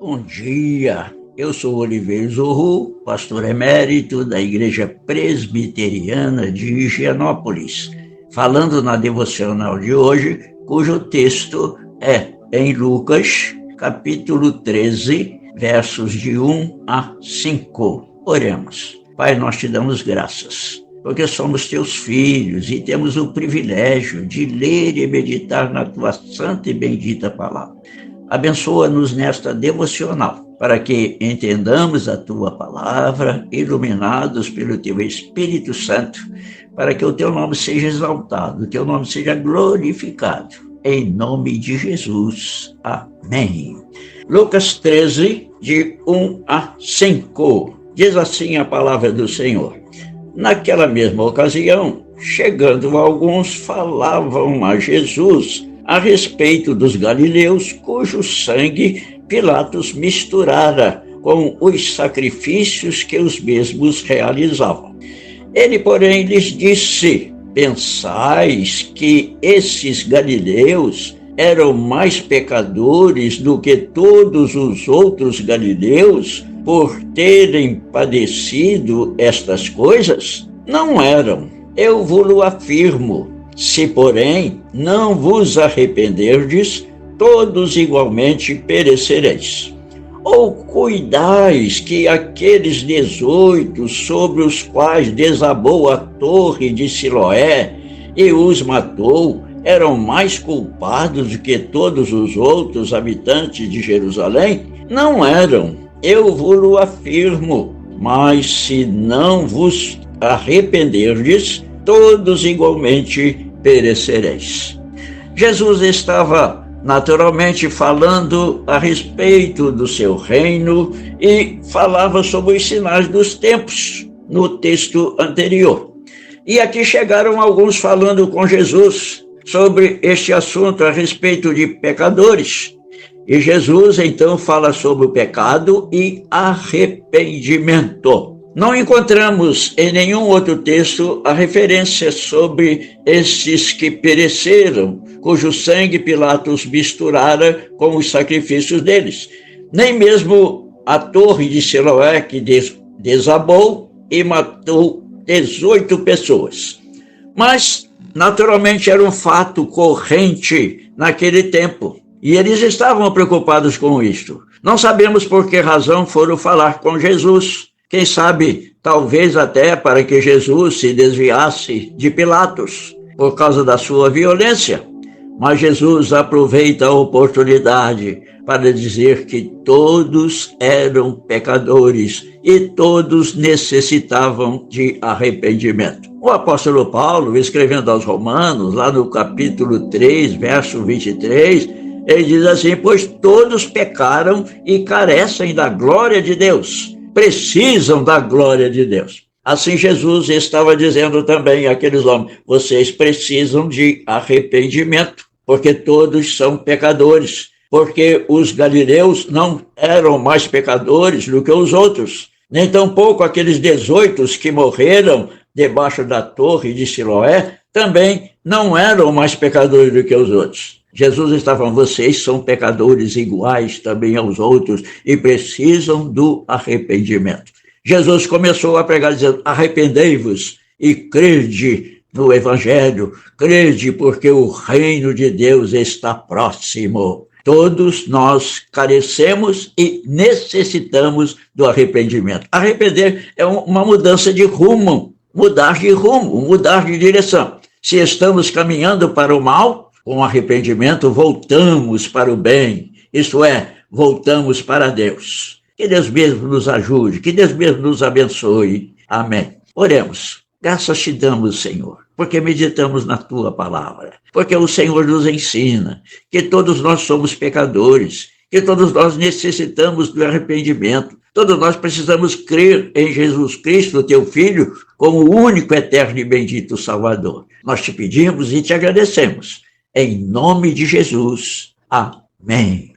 Bom dia, eu sou Oliveira Zorru, pastor emérito da Igreja Presbiteriana de Higienópolis, falando na devocional de hoje, cujo texto é em Lucas, capítulo 13, versos de 1 a 5. Oremos. Pai, nós te damos graças, porque somos teus filhos e temos o privilégio de ler e meditar na tua santa e bendita palavra. Abençoa-nos nesta devocional, para que entendamos a tua palavra, iluminados pelo teu Espírito Santo, para que o teu nome seja exaltado, o teu nome seja glorificado. Em nome de Jesus. Amém. Lucas 13, de 1 a 5. Diz assim a palavra do Senhor. Naquela mesma ocasião, chegando alguns, falavam a Jesus a respeito dos galileus, cujo sangue Pilatos misturara com os sacrifícios que os mesmos realizavam. Ele, porém, lhes disse: pensais que esses galileus eram mais pecadores do que todos os outros galileus por terem padecido estas coisas? Não eram, eu vos afirmo. Se, porém, não vos arrependerdes, todos igualmente perecereis. Ou cuidais que aqueles 18 sobre os quais desabou a torre de Siloé e os matou, eram mais culpados do que todos os outros habitantes de Jerusalém? Não eram, eu vos afirmo. Mas se não vos arrependerdes, todos igualmente perecereis. Jesus estava naturalmente falando a respeito do seu reino e falava sobre os sinais dos tempos no texto anterior. E aqui chegaram alguns falando com Jesus sobre este assunto a respeito de pecadores. E Jesus então fala sobre o pecado e arrependimento. Não encontramos em nenhum outro texto a referência sobre estes que pereceram, cujo sangue Pilatos misturara com os sacrifícios deles. Nem mesmo a torre de Siloé, que desabou e matou 18 pessoas. Mas, naturalmente, era um fato corrente naquele tempo. E eles estavam preocupados com isto. Não sabemos por que razão foram falar com Jesus. Quem sabe, talvez até para que Jesus se desviasse de Pilatos, por causa da sua violência. Mas Jesus aproveita a oportunidade para dizer que todos eram pecadores e todos necessitavam de arrependimento. O apóstolo Paulo, escrevendo aos Romanos, lá no capítulo 3, verso 23, ele diz assim: pois todos pecaram e carecem da glória de Deus. Precisam da glória de Deus. Assim Jesus estava dizendo também àqueles homens: vocês precisam de arrependimento, porque todos são pecadores, porque os galileus não eram mais pecadores do que os outros, nem tampouco aqueles 18 que morreram debaixo da torre de Siloé também não eram mais pecadores do que os outros. Jesus estava falando: vocês são pecadores iguais também aos outros e precisam do arrependimento. Jesus começou a pregar dizendo: arrependei-vos e crede no Evangelho, crede porque o reino de Deus está próximo. Todos nós carecemos e necessitamos do arrependimento. Arrepender é uma mudança de rumo, mudar de direção. Se estamos caminhando para o mal, com arrependimento, voltamos para o bem, isto é, voltamos para Deus. Que Deus mesmo nos ajude, que Deus mesmo nos abençoe. Amém. Oremos. Graças te damos, Senhor, porque meditamos na tua palavra, porque o Senhor nos ensina que todos nós somos pecadores, que todos nós necessitamos do arrependimento, todos nós precisamos crer em Jesus Cristo, teu Filho, como o único, eterno e bendito Salvador. Nós te pedimos e te agradecemos. Em nome de Jesus. Amém.